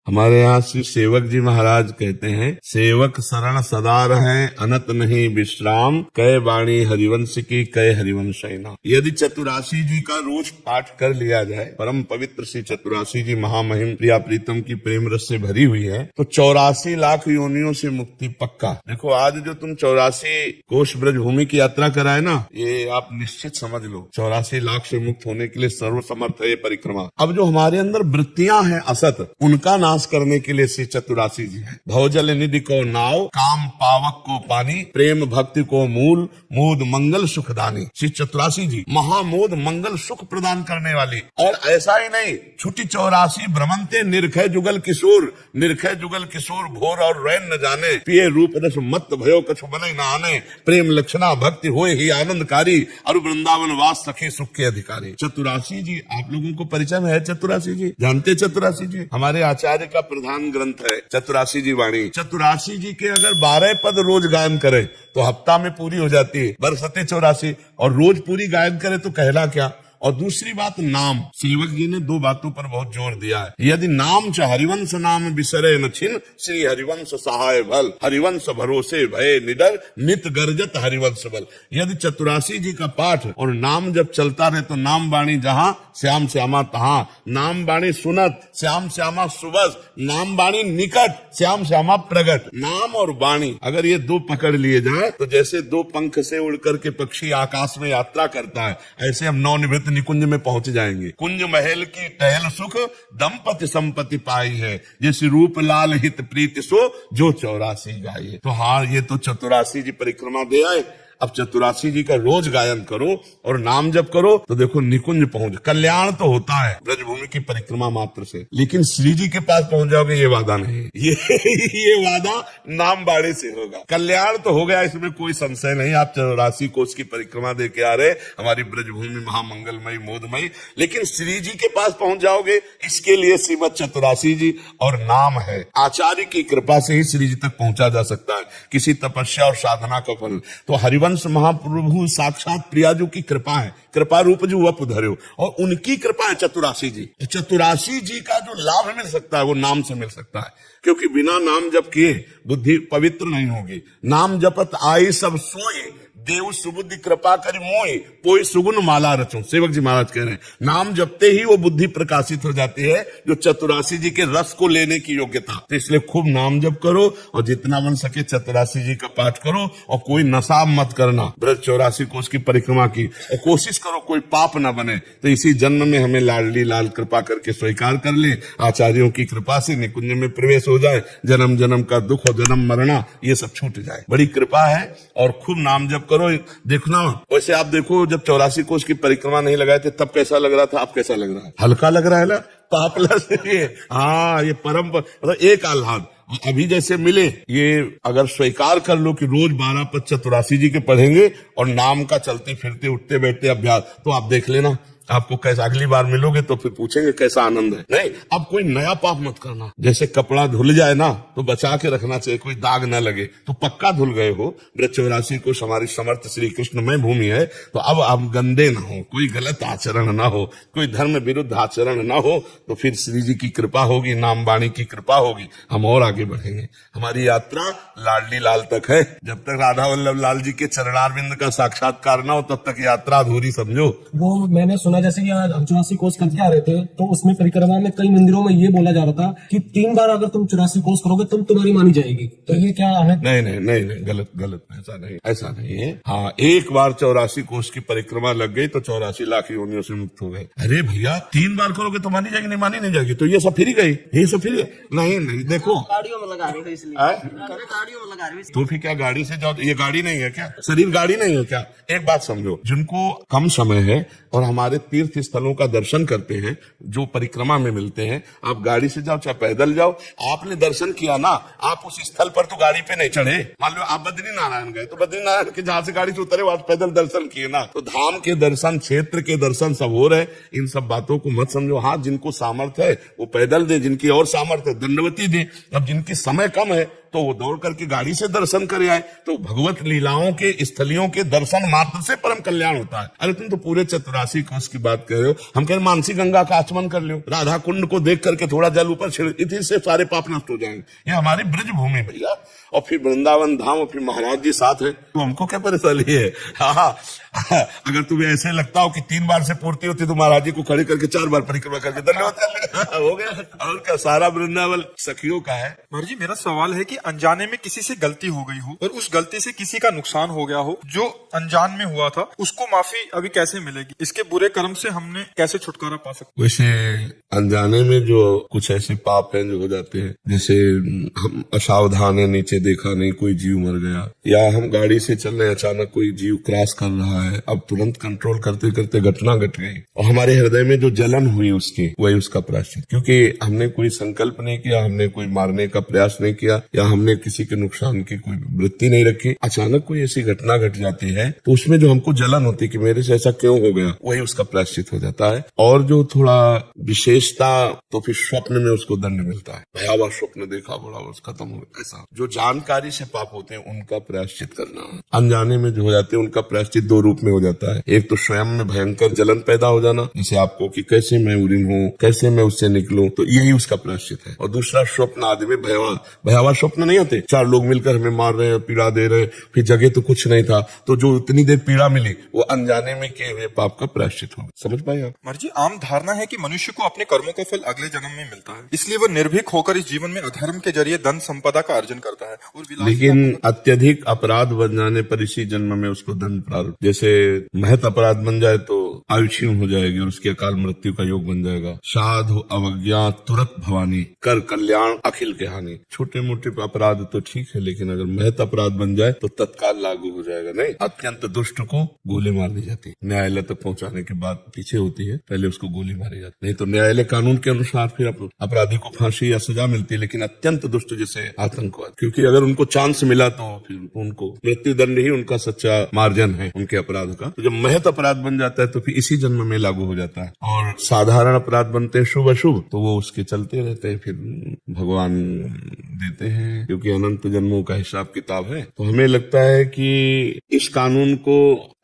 हमारे यहाँ श्री सेवक जी महाराज कहते हैं, सेवक शरण सदा रहे अनत नहीं विश्राम, कै वाणी हरिवंश की कै हरिवंश ना। यदि चतुरासी जी का रोज पाठ कर लिया जाए, परम पवित्र श्री चतुरासी जी महामहिम प्रिया प्रीतम की प्रेम रस से भरी हुई है, तो 84 लाख योनियों से मुक्ति पक्का। देखो आज जो तुम 84 कोष ब्रजभूमि की यात्रा कराए ना, ये आप निश्चित समझ लो 84 लाख से मुक्त होने के लिए सर्वसमर्थ है ये परिक्रमा। अब जो हमारे अंदर वृत्तियां हैं असत, उनका नाश करने के लिए श्री चतुरासी जी है। भवजल निधि को नाव, काम पावक को पानी, प्रेम भक्ति को मूल, मोद मंगल सुखदानी। श्री चतुरासी जी महामोद मंगल सुख प्रदान करने वाली। और ऐसा ही नहीं, छुटी 84 भ्रमंते निरखय जुगल किशोर, निरखय जुगल किशोर घोर और रैन न जाने, पिए रूप रस मत भयो कछु बने न आने, प्रेम लक्षणा भक्ति होए ही आनंदकारी, और वृंदावन वास सखी सुख के अधिकारी। चतुरासी जी आप लोगों को परिचय में है? चतुरासी जी जानते? चतुरासी जी हमारे आचार्य का प्रधान ग्रंथ है चतुरासी जी वाणी। चतुरासी जी के अगर 12 पद रोज गायन करे तो हफ्ता में पूरी हो जाती है, बरसते 84, और रोज पूरी गायन करे तो कहला क्या। और दूसरी बात नाम, सेवक जी ने 2 बातों पर बहुत जोर दिया है। यदि नाम च हरिवंश नाम बिसरे न छिन, श्री हरिवंश सहाय भल, हरिवंश भरोसे भय निडर, नित गर्जत हरिवंश बल। यदि चतुरासी जी का पाठ और नाम जब चलता रहे तो नाम बाणी जहां श्याम श्यामा तहां, नाम बाणी सुनत श्याम श्यामा सुबस, नाम बाणी निकट श्याम श्यामा प्रगट। नाम और बाणी अगर ये 2 पकड़ लिए जाए तो जैसे 2 पंख से उड़ करके पक्षी आकाश में यात्रा करता है, ऐसे हम नवनिवृत्त निकुंज में पहुंच जाएंगे। कुंज महल की टहल सुख, दंपति संपत्ति पाई है, जैसे रूप लाल हित प्रीति सो जो 84 गाये। तो हाँ, ये तो चतुरासी जी परिक्रमा दे आए। अब चतुरासी जी का रोज गायन करो और नाम जप करो तो देखो निकुंज पहुंच, कल्याण तो होता है ब्रजभूमि की परिक्रमा मात्र से, लेकिन श्री जी के पास पहुंच जाओगे ये वादा नहीं, ये वादा नाम बाड़े से होगा। कल्याण तो हो गया, इसमें कोई संशय नहीं। आप 84 कोष की परिक्रमा दे के आ रहे, हमारी ब्रजभूमि महामंगलमयी मोदमयी, लेकिन श्री जी के पास पहुंच जाओगे, इसके लिए श्रीमद चतुरासी जी और नाम है। आचार्य की कृपा से ही श्री जी तक पहुंचा जा सकता है, किसी तपस्या और साधना का फल। तो हरिवंश महाप्रभु साक्षात प्रियाजू की कृपा है, कृपा रूप जो वप धर्यो, और उनकी कृपा है चतुरासी जी। चतुरासी जी का जो लाभ मिल सकता है वो नाम से मिल सकता है, क्योंकि बिना नाम जप किए बुद्धि पवित्र नहीं होगी। नाम जपत आई सब सोए, देव सुबुद्धि कृपा करी मोए, पोई सुगुन माला रचो। सेवक जी महाराज कह रहे हैं नाम जपते ही वो बुद्धि प्रकाशित हो जाती है, जो चतुरासी जी के रस को लेने की योग्यता। तो इसलिए खूब नाम जप करो और जितना बन सके चतुरासी जी का पाठ करो, और कोई नशा मत करना ब्रज 84 कोष की परिक्रमा की, और कोशिश करो कोई पाप ना बने। तो इसी जन्म में हमें लाडली लाल कृपा करके स्वीकार कर ले, आचार्यों की कृपा से निकुंज में प्रवेश हो जाए, जन्म जन्म का दुख और जन्म मरना ये सब छूट जाए। बड़ी कृपा है, और खूब नाम जप करो। देखना, वैसे आप देखो जब 84 कोष की परिक्रमा नहीं लगाए थे तब कैसा लग रहा था, अब कैसा लग रहा है? हल्का लग रहा है ना, पापलस ये। हाँ, ये परम मतलब एक आह्लाद अभी जैसे मिले, ये अगर स्वीकार कर लो कि रोज 12 पद चतुरासी जी के पढ़ेंगे और नाम का चलते फिरते उठते बैठते अभ्यास, तो आप देख लेना आपको कैसा, अगली बार मिलोगे तो फिर पूछेंगे कैसा आनंद है। नहीं, अब कोई नया पाप मत करना। जैसे कपड़ा धुल जाए ना तो बचा के रखना चाहिए, कोई दाग न लगे। तो पक्का धुल गए हो, ब्रज 84 को हमारी समर्थ श्री कृष्णमय भूमि है, तो अब आप गंदे ना हो, कोई गलत आचरण ना हो, कोई धर्म विरुद्ध आचरण ना हो, तो फिर श्री जी की कृपा होगी, नाम वाणी की कृपा होगी, हम और आगे बढ़ेंगे। हमारी यात्रा लाडली लाल तक है। जब तक राधा वल्लभ लाल जी के चरणारविंद का साक्षात्कार ना हो तब तक यात्रा अधूरी समझो। वो मैंने सुना, जैसे कि आज हम 84 कोष करके आ रहे थे तो उसमें परिक्रमा में कई मंदिरों में ये बोला जा रहा था कि 3 बार अगर तुम 84 कोष करोगे तुम तुम्हारी मानी जाएगी। तो ये क्या है? नहीं नहीं नहीं नहीं, गलत गलत, ऐसा नहीं है। हाँ, एक बार 84 कोष की परिक्रमा लग गई तो 84 लाख योनियों से मुक्त हो गए। अरे भैया 3 बार करोगे तो मानी जाएगी, नहीं मानी नहीं जाएगी, तो ये सब फिर गई, ये सब फिर नहीं नहीं। देखो गाड़ियों में लगा रहे थे, इसलिए गाड़ियों में लगा रहे थे। तो फिर क्या गाड़ी से जाओ? ये गाड़ी नहीं है क्या? शरीर गाड़ी नहीं है क्या? एक बात समझो, जिनको कम समय है और हमारे तीर्थ स्थलों का दर्शन करते हैं, जो परिक्रमा में मिलते हैं, आप गाड़ी से जाओ चाहे पैदल जाओ, आपने दर्शन किया ना, आप उस स्थल पर तो गाड़ी पे नहीं चढ़े। मान लो आप बद्रीनारायण गए तो बद्रीनारायण के जहां से गाड़ी से उतरे वहां पैदल दर्शन किए ना। तो धाम के दर्शन, क्षेत्र के दर्शन सब हो रहे, इन सब बातों को मत समझो। हाँ, जिनको सामर्थ्य है वो पैदल दे, जिनकी और सामर्थ्य है दंडवती दे। अब जिनकी समय कम है तो वो दौड़ करके गाड़ी से दर्शन करे आए। तो भगवत लीलाओं के स्थलियों के दर्शन मात्र से परम कल्याण होता है। अरे तुम तो पूरे 84 कोस की बात कर रहे हो, हम कह रहे मानसी गंगा का आचमन कर लो, राधा कुंड को देख करके थोड़ा जल ऊपर छिड़, इसी से सारे पाप नष्ट हो जाएंगे। ये हमारी ब्रज भूमि भैया, और फिर वृंदावन धाम, और फिर महाराज जी साथ है, तो हमको क्या परेशानी है? हाँ, अगर तुम्हें ऐसे लगता हो कि 3 बार से पूर्ति होती तो महाराज जी को खड़े करके 4 बार परिक्रमा करके धन्यवाद कर हो गया। और क्या, सारा वृंदावन सखियों का है। महाराज जी मेरा सवाल है कि अनजाने में किसी से गलती हो गई हो और उस गलती से किसी का नुकसान हो गया हो, जो अनजान में हुआ था, उसको माफी अभी कैसे मिलेगी? इसके बुरे कर्म से हमने कैसे छुटकारा पा सकते? वैसे अनजाने में जो कुछ ऐसे पाप हैं जो हो जाते हैं, जैसे हम असावधान है, नीचे देखा नहीं, कोई जीव मर गया, या हम गाड़ी से चल रहे अचानक कोई जीव क्रॉस कर रहा है, अब तुरंत कंट्रोल करते करते घटना घट गई और हमारे हृदय में जो जलन हुई उसकी, वही उसका प्रायश्चित। क्योंकि हमने कोई संकल्प नहीं किया, हमने कोई मारने का प्रयास नहीं किया, या हमने किसी के नुकसान की कोई वृत्ति नहीं रखी, अचानक कोई ऐसी घटना घट जाती है तो उसमें जो हमको जलन होती है कि मेरे से ऐसा क्यों हो गया, वही उसका प्रायश्चित हो जाता है। और जो थोड़ा विशेषता, तो फिर स्वप्न में उसको दंड मिलता है। भयावह स्वप्न देखा, बड़ा बस खत्म हो गया। ऐसा जो जानकारी से पाप होते हैं उनका प्रायश्चित करना, अनजाने में जो हो जाते हैं उनका प्रायश्चित 2 रूप में हो जाता है। एक तो स्वयं में भयंकर जलन पैदा हो जाना, जैसे आपको कि कैसे मैं उरीन हूँ, कैसे मैं उससे निकलूं, तो यही उसका प्रायश्चित है। और दूसरा स्वप्न आदि में भयावह स्वप्न नहीं होते, 4 लोग मिलकर हमें मार रहे हैं, पीड़ा दे रहे, फिर जगह तो कुछ नहीं था, तो जो इतनी देर पीड़ा मिली वो अनजाने में किए हुए पाप का प्रायश्चित हो। समझ पाए आप? महाराज जी आम धारणा है कि मनुष्य को अपने कर्मों का फल अगले जन्म में मिलता है, इसलिए वो निर्भीक होकर इस जीवन में अधर्म के जरिए धन संपदा का अर्जन करता है और लेकिन अत्यधिक अपराध बन जाने पर इसी जन्म में उसको दंड प्राप्त, जैसे महत अपराध बन जाए तो आयु क्षीण हो जाएगी और उसकी अकाल मृत्यु का योग बन जाएगा। साधु अवज्ञा तुरंत भवानी, कर कल्याण अखिल के हानि। छोटे मोटे अपराध तो ठीक है, लेकिन अगर महत अपराध बन जाए तो तत्काल लागू हो जाएगा। नहीं, अत्यंत दुष्ट को गोली मार दी जाती है, न्यायालय तक पहुंचाने के बाद पीछे होती है, पहले उसको गोली मारी जाती, नहीं तो न्यायालय कानून के अनुसार फिर अपराधी को फांसी या सजा मिलती है। लेकिन अत्यंत दुष्ट जैसे आतंकवाद, क्योंकि अगर उनको चांस मिला तो फिर उनको मृत्यु दंड ही उनका सच्चा मार्जन है उनके अपराध का। तो जब महत अपराध बन जाता है तो फिर इसी जन्म में लागू हो जाता है। और साधारण अपराध बनते हैं शुभ अशुभ, तो वो उसके चलते रहते हैं, फिर भगवान देते हैं, क्योंकि अनंत जन्मों का हिसाब किताब है। तो हमें लगता है कि इस कानून को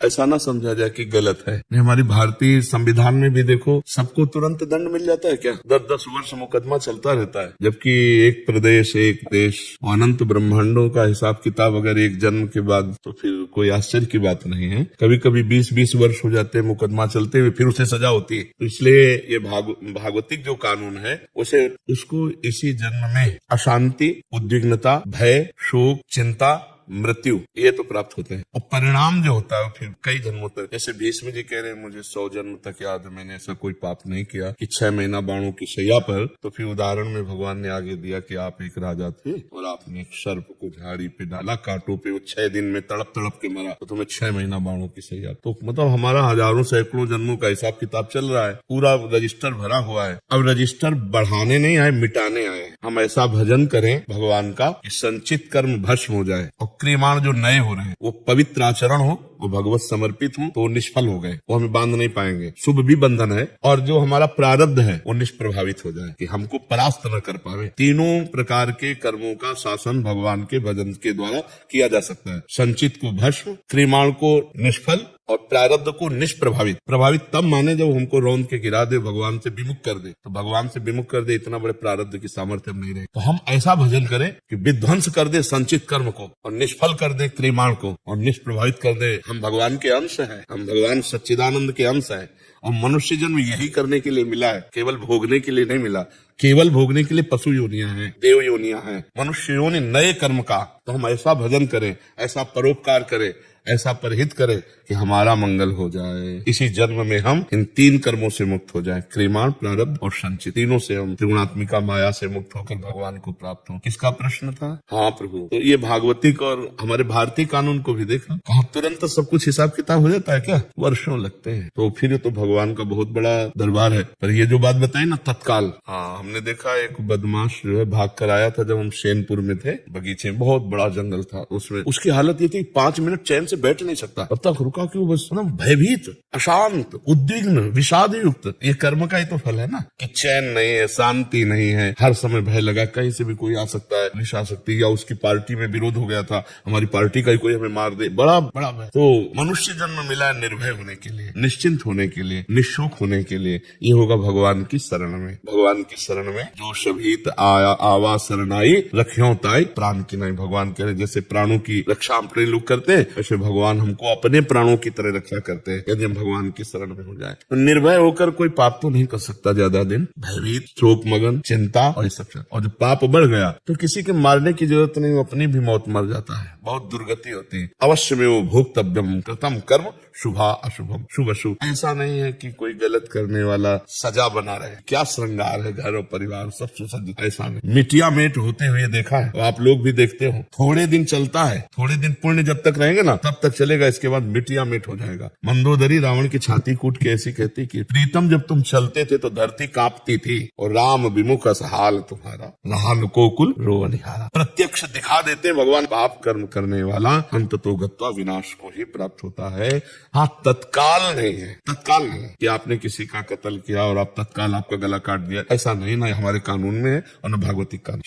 ऐसा ना समझा जाए कि गलत है। हमारी भारतीय संविधान में भी देखो, सबको तुरंत दंड मिल जाता है क्या? 10-10 वर्ष मुकदमा चलता रहता है, जबकि एक प्रदेश एक देश, अनंत ब्रह्मांडों का हिसाब किताब अगर एक जन्म के बाद, तो फिर कोई आश्चर्य की बात नहीं है। कभी कभी 20-20 वर्ष हो जाते हैं मुकदमा चलते हुए, फिर उसे सजा होती है। तो इसलिए ये भागवतिक जो कानून है उसे उसको इसी जन्म में अशांति, उद्विग्नता, भय, शोक, चिंता, मृत्यु, ये तो प्राप्त होते हैं। और परिणाम जो होता है फिर कई जन्मों तक, जैसे भीष्म जी कह रहे हैं मुझे 100 जन्म तक याद है, मैंने ऐसा कोई पाप नहीं किया, कि 6 महीना बाणों की शैया पर। तो फिर उदाहरण में भगवान ने आगे दिया कि आप एक राजा थे और आपने एक सर्प को झाड़ी पे डाला, कांटों पे, वो 6 दिन में तड़प तड़प के मरा, तो तुम्हें 6 महीना बाणों की शैया। तो मतलब हमारा हजारों सैकड़ों जन्मों का हिसाब किताब चल रहा है, पूरा रजिस्टर भरा हुआ है। अब रजिस्टर बढ़ाने नहीं आए, मिटाने आए। हम ऐसा भजन करें भगवान का कि संचित कर्म भस्म हो जाए, और क्रियमाण जो नए हो रहे हैं वो पवित्र आचरण हो, वो भगवत समर्पित हो, तो वो निष्फल हो गए, वो हमें बांध नहीं पाएंगे। शुभ भी बंधन है, और जो हमारा प्रारब्ध है वो निष्प्रभावित हो जाए, कि हमको परास्त न कर पावे। तीनों प्रकार के कर्मों का शासन भगवान के भजन के द्वारा किया जा सकता है। संचित को भस्म, क्रियमाण को निष्फल, और प्रारब्ध को निष्प्रभावित। प्रभावित तब माने जब हमको रौंद के गिरा दे, भगवान से विमुख कर दे। तो भगवान से विमुख कर दे, इतना बड़े प्रारब्ध की सामर्थ्य हम नहीं रहे। तो हम ऐसा भजन करें कि विध्वंस कर दे संचित कर्म को, और निष्फल कर दे क्रियमाण को, और निष्प्रभावित कर दे। हम भगवान के अंश हैं, हम भगवान सच्चिदानंद के अंश हैं, और मनुष्य जन्म यही करने के लिए मिला है, केवल भोगने के लिए नहीं मिला। केवल भोगने के लिए पशु योनियां हैं, देव योनियां हैं, मनुष्य योनि नए कर्म का। तो हम ऐसा भजन करें, ऐसा परोपकार करें, ऐसा परहित करे कि हमारा मंगल हो जाए। इसी जन्म में हम इन 3 कर्मों से मुक्त हो जाए, क्रियमाण, प्रारब्ध और संचित। तीनों से हम त्रिगुणात्मिका माया से मुक्त होकर भगवान को प्राप्त हो। किसका प्रश्न था? हाँ प्रभु। तो ये भागवतिक और हमारे भारतीय कानून को भी देखा, कहाँ तुरंत सब कुछ हिसाब किताब हो जाता है क्या? वर्षों लगते हैं। तो फिर तो भगवान का बहुत बड़ा दरबार है। पर ये जो बात बताई ना तत्काल, हाँ हमने देखा एक बदमाश जो है भाग कर आया था, जब हम शेनपुर में थे, बगीचे में बहुत बड़ा जंगल था, उसमें उसकी हालत ये थी 5 मिनट चैन से बैठ नहीं सकता। तब तक रुका क्यों? बस ना भयभीत, अशांत, उद्विग्न, विषाद युक्त। ये कर्म का ही तो फल है ना, कि चैन नहीं है, शांति नहीं है, हर समय भय लगा, कहीं से भी कोई आ सकता है, पुलिस आ सकती है, या उसकी पार्टी में विरोध हो गया था, हमारी पार्टी का ही कोई हमें मार दे, बड़ा बड़ा भय। तो मनुष्य जन्म मिला है निर्भय होने के लिए, निश्चिंत होने के लिए, निशोक होने के लिए। ये होगा भगवान की शरण में। भगवान की शरण में जो शबीत आया आवा शरणाई रख्यों ताई प्राण की नहीं। भगवान कह रहे जैसे प्राणों की रक्षा अपने लोग करते हैं, वैसे भगवान हमको अपने प्राणों की तरह रक्षा करते हैं यदि हम भगवान की शरण में हो जाए। तो निर्भय होकर कोई पाप तो नहीं कर सकता ज्यादा दिन, भयभीत, शोक मगन, चिंता और ये सब। और जब पाप बढ़ गया तो किसी के मारने की जरूरत नहीं, वो अपनी भी मौत मर जाता है, बहुत दुर्गति होती है। अवश्य में वो भोक्तव्यम कृतम कर्म शुभा अशुभम, शुभ अशुभ। ऐसा नहीं है कि कोई गलत करने वाला सजा बना रहे, क्या श्रृंगार है घर और परिवार सब सुसज्जित, ऐसा नहीं। मिटिया मेट होते हुए देखा है, आप लोग भी देखते हो, थोड़े दिन चलता है, थोड़े दिन पुण्य जब तक रहेंगे ना तब तक चलेगा, इसके बाद मिटिया मेट हो जाएगा। मंदोदरी रावण की छाती कूट के ऐसी कहती कि प्रीतम जब तुम चलते थे तो धरती कांपती थी, और राम विमुख हाल तुम्हारा, रहा कोकुल रोवनिहारा। प्रत्यक्ष दिखा देते भगवान, पाप कर्म करने वाला अंततो गत्वा विनाश को ही प्राप्त होता है। हाँ, तत्काल नहीं है, तत्काल नहीं कि आपने किसी का कत्ल किया और आप तत्काल आपका गला काट दिया, ऐसा नहीं, ना हमारे कानून में है और न भागवतिक कानून।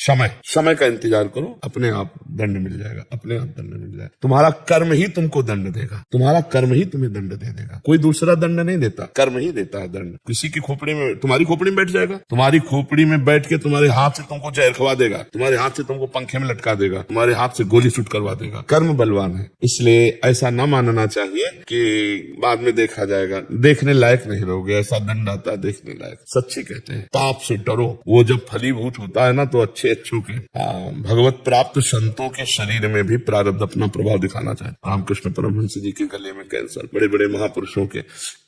समय का इंतजार करो, अपने आप दंड मिल जाएगा, अपने आप दंड मिल जाएगा। तुम्हारा कर्म ही तुमको दंड देगा, तुम्हारा कर्म ही तुम्हें दंड दे देगा, कोई दूसरा दंड नहीं देता, कर्म ही देता है दंड। किसी की खोपड़ी में, तुम्हारी खोपड़ी में बैठ जाएगा, तुम्हारी खोपड़ी में बैठ के तुम्हारे हाथ से तुमको जहर खवा देगा, तुम्हारे हाथ से तुमको पंखे में लटका देगा, तुम्हारे हाथ से गोली शूट करवा देगा। कर्म बलवान है, इसलिए ऐसा न मानना चाहिए कि बाद में देखा जाएगा, देखने लायक नहीं रहोगे, ऐसा दंड आता है देखने लायक। सच्ची कहते हैं पाप से डरो, वो जब फलीभूत होता है ना तो अच्छे अच्छों के भगवत प्राप्त संतों के शरीर में भी प्रारब्ध अपना प्रभाव दिखाना चाहे। रामकृष्ण परमहंस जी के गले में कैंसर, बड़े बड़े महापुरुषों के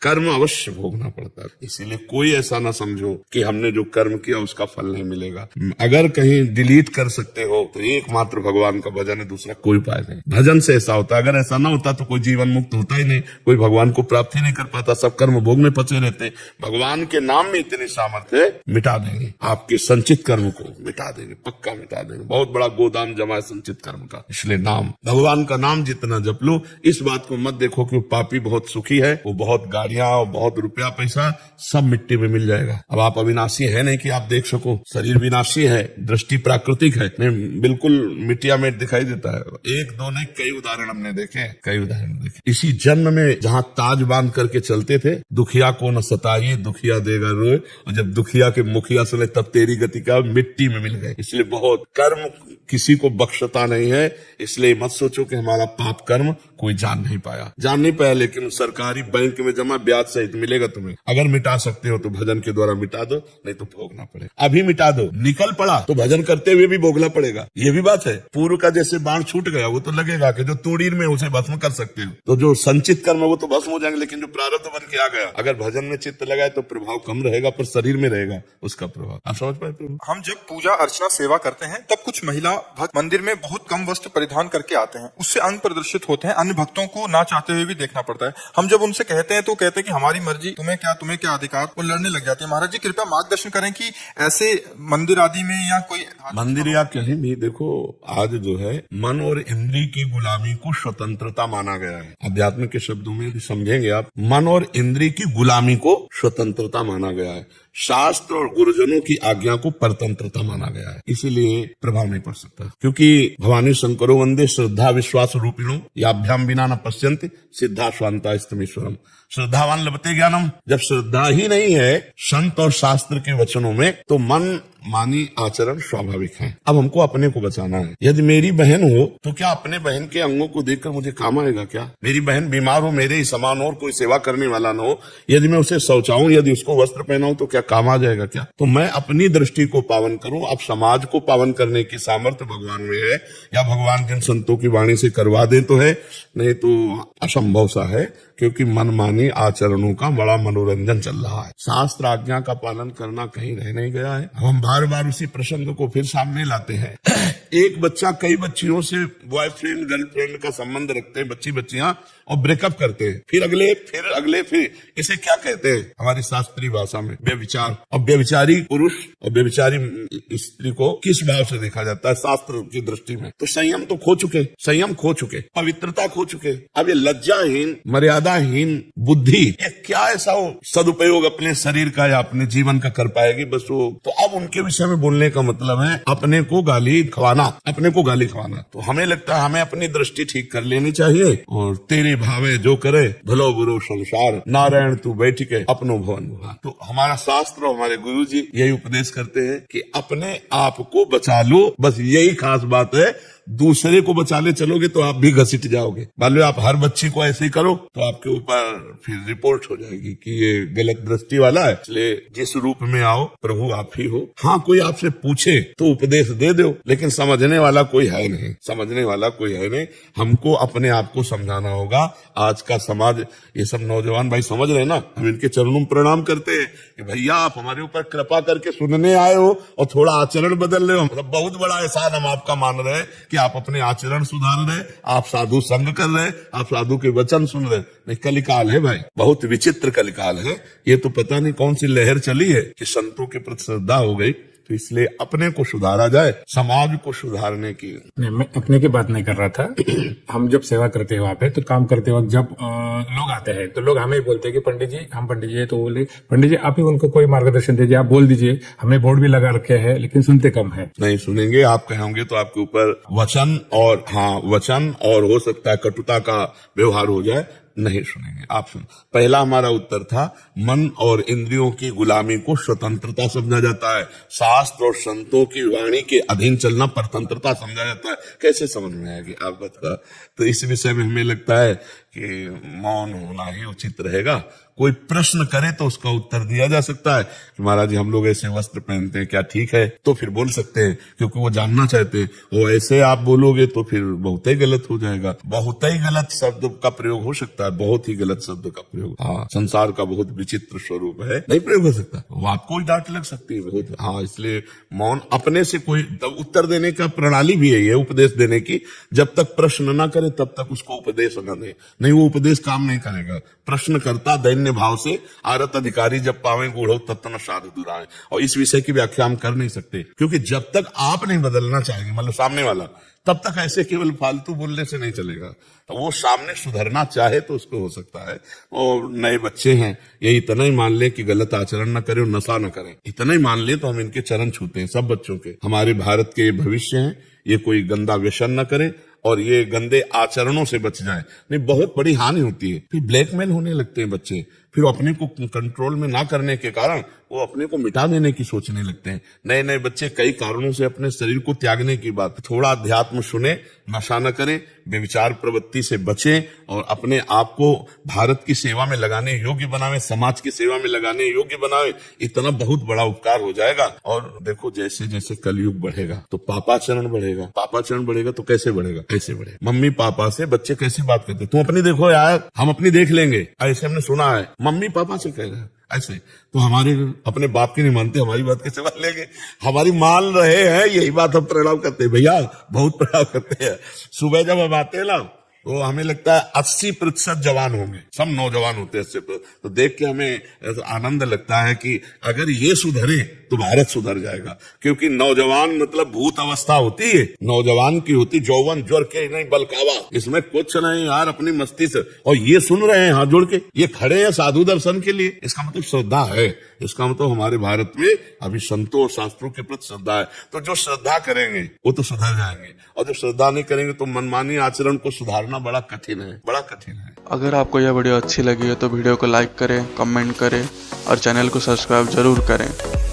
कर्म अवश्य भोगना पड़ता है। इसीलिए कोई ऐसा ना समझो कि हमने जो कर्म किया उसका फल नहीं मिलेगा। अगर कहीं डिलीट कर सकते हो तो एकमात्र भगवान का भजन है, दूसरा कोई उपाय नहीं। भजन से ऐसा होता है, अगर ऐसा ना होता तो कोई जीवन मुक्त होता ही नहीं, कोई भगवान को प्राप्त ही नहीं कर पाता, सब कर्म भोग में फंसे रहते। भगवान के नाम में इतनी सामर्थ्य है, मिटा देंगे आपके संचित कर्म को, मिटा देंगे, पक्का मिटा देंगे। बहुत बड़ा गोदाम जमा है संचित कर्म का। इसलिए नाम, भगवान का नाम जितना जप लो, इस बात को मत देखो कि वो पापी बहुत सुखी है, वो बहुत गाड़ियां और बहुत रुपया पैसा सब मिट्टी में मिल जाएगा। अब आप अविनाशी है नहीं कि आप देख सको, शरीर विनाशी है, दृष्टि प्राकृतिक है, नहीं बिल्कुल मिट्टिया में दिखाई देता है। एक दो नहीं, कई उदाहरण हमने देखे, कई उदाहरण देखे। इसी जन्म में जहाँ ताज बांध करके चलते थे, दुखिया को न सताइए दुखिया देगा रोए, और जब दुखिया के मुखिया सुने तब तेरी गति का, मिट्टी में मिल गए। इसलिए बहुत कर्म किसी को बख्शता नहीं है, इसलिए मत सोचो कि हमारा पाप कर्म कोई जान नहीं पाया, लेकिन सरकारी बैंक में जमा ब्याज सहित मिलेगा तुम्हें। अगर मिटा सकते हो तो भजन के द्वारा मिटा दो, नहीं तो भोगना पड़ेगा। अभी मिटा दो, निकल पड़ा तो भजन करते हुए भी भोगना पड़ेगा। ये भी बात है, पूर्व का जैसे बाण छूट गया वो तो लगेगा कि जो तोड़ीर में उसे भस्म कर सकते हो, तो जो संचित कर्म है वो तो भस्म हो जाएंगे, लेकिन जो प्रारब्ध बन के आ गया, अगर भजन में चित्त लगाए तो प्रभाव कम रहेगा, पर शरीर में रहेगा उसका प्रभाव। आप समझ पाए प्रभु? हम जब पूजा अर्चना सेवा करते हैं तब कुछ महिला भक्त मंदिर में बहुत कम वस्त्र परिधान करके आते हैं, उससे अंग प्रदर्शित होते हैं, अन्य भक्तों को ना चाहते हुए भी देखना पड़ता है। हम जब उनसे कहते हैं तो कहते हैं कि हमारी मर्जी, तुम्हें क्या अधिकार, वो लड़ने लग जाते हैं। महाराज जी कृपया मार्गदर्शन करें कि ऐसे मंदिर आदि में या कोई मंदिर या कहीं भी देखो, आज जो है मन और इंद्रिय की गुलामी को स्वतंत्रता माना गया है। अध्यात्म के शब्दों में भी समझेंगे आप, मन और इंद्रिय की गुलामी को स्वतंत्रता माना गया है। शास्त्र और गुरुजनों की आज्ञा को परतंत्रता माना गया है, इसीलिए प्रभाव नहीं पड़ सकता। क्योंकि भवानी शंकरो वंदे श्रद्धा विश्वास रूपिणो याभ्याम बिना न पश्यन्ति सिद्धा स्वांता स्तमीश्वरम। श्रद्धावान लभते ज्ञानम। जब श्रद्धा ही नहीं है संत और शास्त्र के वचनों में, तो मन मानी आचरण स्वाभाविक है। अब हमको अपने को बचाना है। यदि मेरी बहन हो तो क्या अपने बहन के अंगों को देखकर मुझे काम आएगा क्या? मेरी बहन बीमार हो, मेरे ही समान और कोई सेवा करने वाला न हो, यदि मैं उसे शौचाऊं, यदि उसको वस्त्र पहनाऊं तो क्या काम आ जाएगा क्या? तो मैं अपनी दृष्टि को पावन करूं। अब समाज को पावन करने की सामर्थ्य भगवान में है, या भगवान जिन संतों की वाणी से करवा दे तो है, नहीं तो असंभव सा है, क्योंकि मनमानी आचरणों का बड़ा मनोरंजन चल रहा है। शास्त्र आज्ञा का पालन करना कहीं रह नहीं गया है। हम बार बार उसी प्रसंग को फिर सामने लाते हैं एक बच्चा कई बच्चियों से बॉयफ्रेंड गर्लफ्रेंड का संबंध रखते हैं बच्चियां और ब्रेकअप करते हैं, फिर अगले फिर इसे क्या कहते हैं हमारी शास्त्रीय भाषा में? व्यभिचार। और व्यभिचारी पुरुष और व्यभिचारी स्त्री को किस भाव से देखा जाता है शास्त्र की दृष्टि में? तो संयम तो खो चुके, संयम खो चुके, पवित्रता खो चुके। अब ये लज्जाहीन मर्यादाहीन बुद्धि ये क्या ऐसा हो सदुपयोग अपने शरीर का या अपने जीवन का कर पाएगी? बस वो तो अब उनके विषय में बोलने का मतलब है अपने को गाली खवाना, अपने को गाली खवाना। तो हमें लगता है हमें अपनी दृष्टि ठीक कर लेनी चाहिए और तेरे भावे जो करे भलो बुरो संसार, नारायण तू बैठ के अपनो भवन बुहा। तो हमारा शास्त्र और हमारे गुरु जी यही उपदेश करते हैं कि अपने आप को बचा लो, बस यही खास बात है। दूसरे को बचाने चलोगे तो आप भी घसीट जाओगे। मान लो आप हर बच्ची को ऐसे ही करो तो आपके ऊपर फिर रिपोर्ट हो जाएगी कि ये गलत दृष्टि वाला है। इसलिए जिस रूप में आओ प्रभु आप ही हो। हाँ, कोई आपसे पूछे तो उपदेश दे दो, लेकिन समझने वाला कोई है नहीं, समझने वाला कोई है नहीं। हमको अपने आप को समझाना होगा। आज का समाज ये सब नौजवान भाई समझ रहे ना, हम इनके चरणों में प्रणाम करते हैं कि भैया आप हमारे ऊपर कृपा करके सुनने आए हो और थोड़ा आचरण बदल रहे हो। मतलब बहुत बड़ा एहसान हम आपका मान रहे हैं कि आप अपने आचरण सुधार रहे, आप साधु संग कर रहे, आप साधु के वचन सुन रहे। नहीं, कलिकाल है भाई, बहुत विचित्र कलिकाल है। ये तो पता नहीं कौन सी लहर चली है कि संतों के प्रति श्रद्धा हो गई। तो इसलिए अपने को सुधारा जाए, समाज को सुधारने की। नहीं, मैं अपने की बात नहीं कर रहा था। हम जब सेवा करते हैं वहाँ पे तो काम करते वक्त जब लोग आते हैं तो लोग हमें ही बोलते हैं कि पंडित जी, हम पंडित जी है, तो बोले पंडित जी आप ही उनको कोई मार्गदर्शन दीजिए, आप बोल दीजिए। हमने बोर्ड भी लगा रखे हैं लेकिन सुनते कम है। नहीं सुनेंगे, आप कहेंगे तो आपके ऊपर वचन और हो सकता है कटुता का व्यवहार हो जाए। नहीं सुनेंगे, आप सुन। पहला हमारा उत्तर था मन और इंद्रियों की गुलामी को स्वतंत्रता समझा जाता है, शास्त्र और संतों की वाणी के अधीन चलना परतंत्रता समझा जाता है। कैसे समझ में आएगी आप बता? तो इस विषय में हमें लगता है कि मौन होना ही उचित रहेगा। कोई प्रश्न करे तो उसका उत्तर दिया जा सकता है कि महाराज जी हम लोग ऐसे वस्त्र पहनते हैं, क्या ठीक है? तो फिर बोल सकते हैं क्योंकि वो जानना चाहते हैं। वो ऐसे आप बोलोगे तो फिर बहुत ही गलत हो जाएगा। बहुत ही गलत शब्द का प्रयोग हो सकता है, बहुत ही गलत शब्द का प्रयोग। हाँ, संसार का बहुत विचित्र स्वरूप है, नहीं प्रयोग हो सकता। वो आपको ही डांट लग सकती है बहुत। हाँ, इसलिए मौन अपने से कोई उत्तर देने का प्रणाली भी है ये उपदेश देने की। जब तक प्रश्न न करे तब तक उसको उपदेश न दे, नहीं वो उपदेश काम नहीं करेगा। प्रश्न करता दैन्य भाव से आरत अधिकारी जब पावे गूढ़ो तत्व न साधु दुराए। और इस विषय की व्याख्या हम कर नहीं सकते क्योंकि जब तक आप नहीं बदलना चाहेंगे, मतलब सामने वाला, तब तक ऐसे केवल फालतू बोलने से नहीं चलेगा। तो वो सामने सुधरना चाहे तो उसको हो सकता है। और नए बच्चे हैं, ये इतना ही मान ले कि गलत आचरण न करें, नशा न करें, इतना ही मान ले तो हम इनके चरण छूते हैं सब बच्चों के। हमारे भारत के भविष्य हैं, ये कोई गंदा व्यसन न करें और ये गंदे आचरणों से बच जाए। नहीं, बहुत बड़ी हानि होती है। फिर ब्लैकमेल होने लगते हैं बच्चे, फिर अपने को कंट्रोल में ना करने के कारण वो अपने को मिटा देने की सोचने लगते हैं। नए नए बच्चे कई कारणों से अपने शरीर को त्यागने की बात। थोड़ा अध्यात्म सुने, नशा न करें, व्यभिचार प्रवृत्ति से बचें और अपने आप को भारत की सेवा में लगाने योग्य बनावे, समाज की सेवा में लगाने योग्य बनावे। इतना बहुत बड़ा उपकार हो जाएगा। और देखो जैसे जैसे कलयुग बढ़ेगा तो पापाचरण बढ़ेगा, पापाचरण बढ़ेगा तो कैसे बढ़ेगा? ऐसे बढ़ेगा। मम्मी पापा से बच्चे कैसे बात करते, तुम अपनी देखो यार, हम अपनी देख लेंगे, ऐसे हमने सुना है। मम्मी पापा से कह रहे हैं ऐसे, तो हमारे अपने बाप की नहीं मानते, हमारी बात कैसे मान लेंगे? हमारी मान रहे हैं, यही बात हम प्रणाम करते हैं भैया, बहुत प्रणाम करते हैं। सुबह जब हम आते हैं ना तो हमें लगता है 80% जवान होंगे, सब नौजवान होते हैं 80%। तो देख के हमें आनंद लगता है कि अगर ये सुधरे तो भारत सुधर जाएगा। क्योंकि नौजवान मतलब भूत अवस्था होती है, नौजवान की होती यौवन ज्वर के नहीं बलकावा, इसमें कुछ नहीं यार, अपनी मस्ती से। और ये सुन रहे हैं हाथ जोड़ के, ये खड़े हैं साधु दर्शन के लिए, इसका मतलब श्रद्धा है। इसका मतलब हमारे भारत में अभी संतों और शास्त्रों के प्रति श्रद्धा है। तो जो श्रद्धा करेंगे वो तो सुधर जाएंगे, और जो श्रद्धा नहीं करेंगे तो मनमानी आचरण को सुधारना बड़ा कठिन है, बड़ा कठिन है। अगर आपको यह वीडियो अच्छी लगी है तो वीडियो को लाइक करें, कमेंट करें और चैनल को सब्सक्राइब जरूर करें।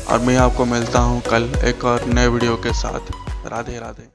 और मैं आपको मिलता हूँ कल एक और नए वीडियो के साथ। राधे राधे।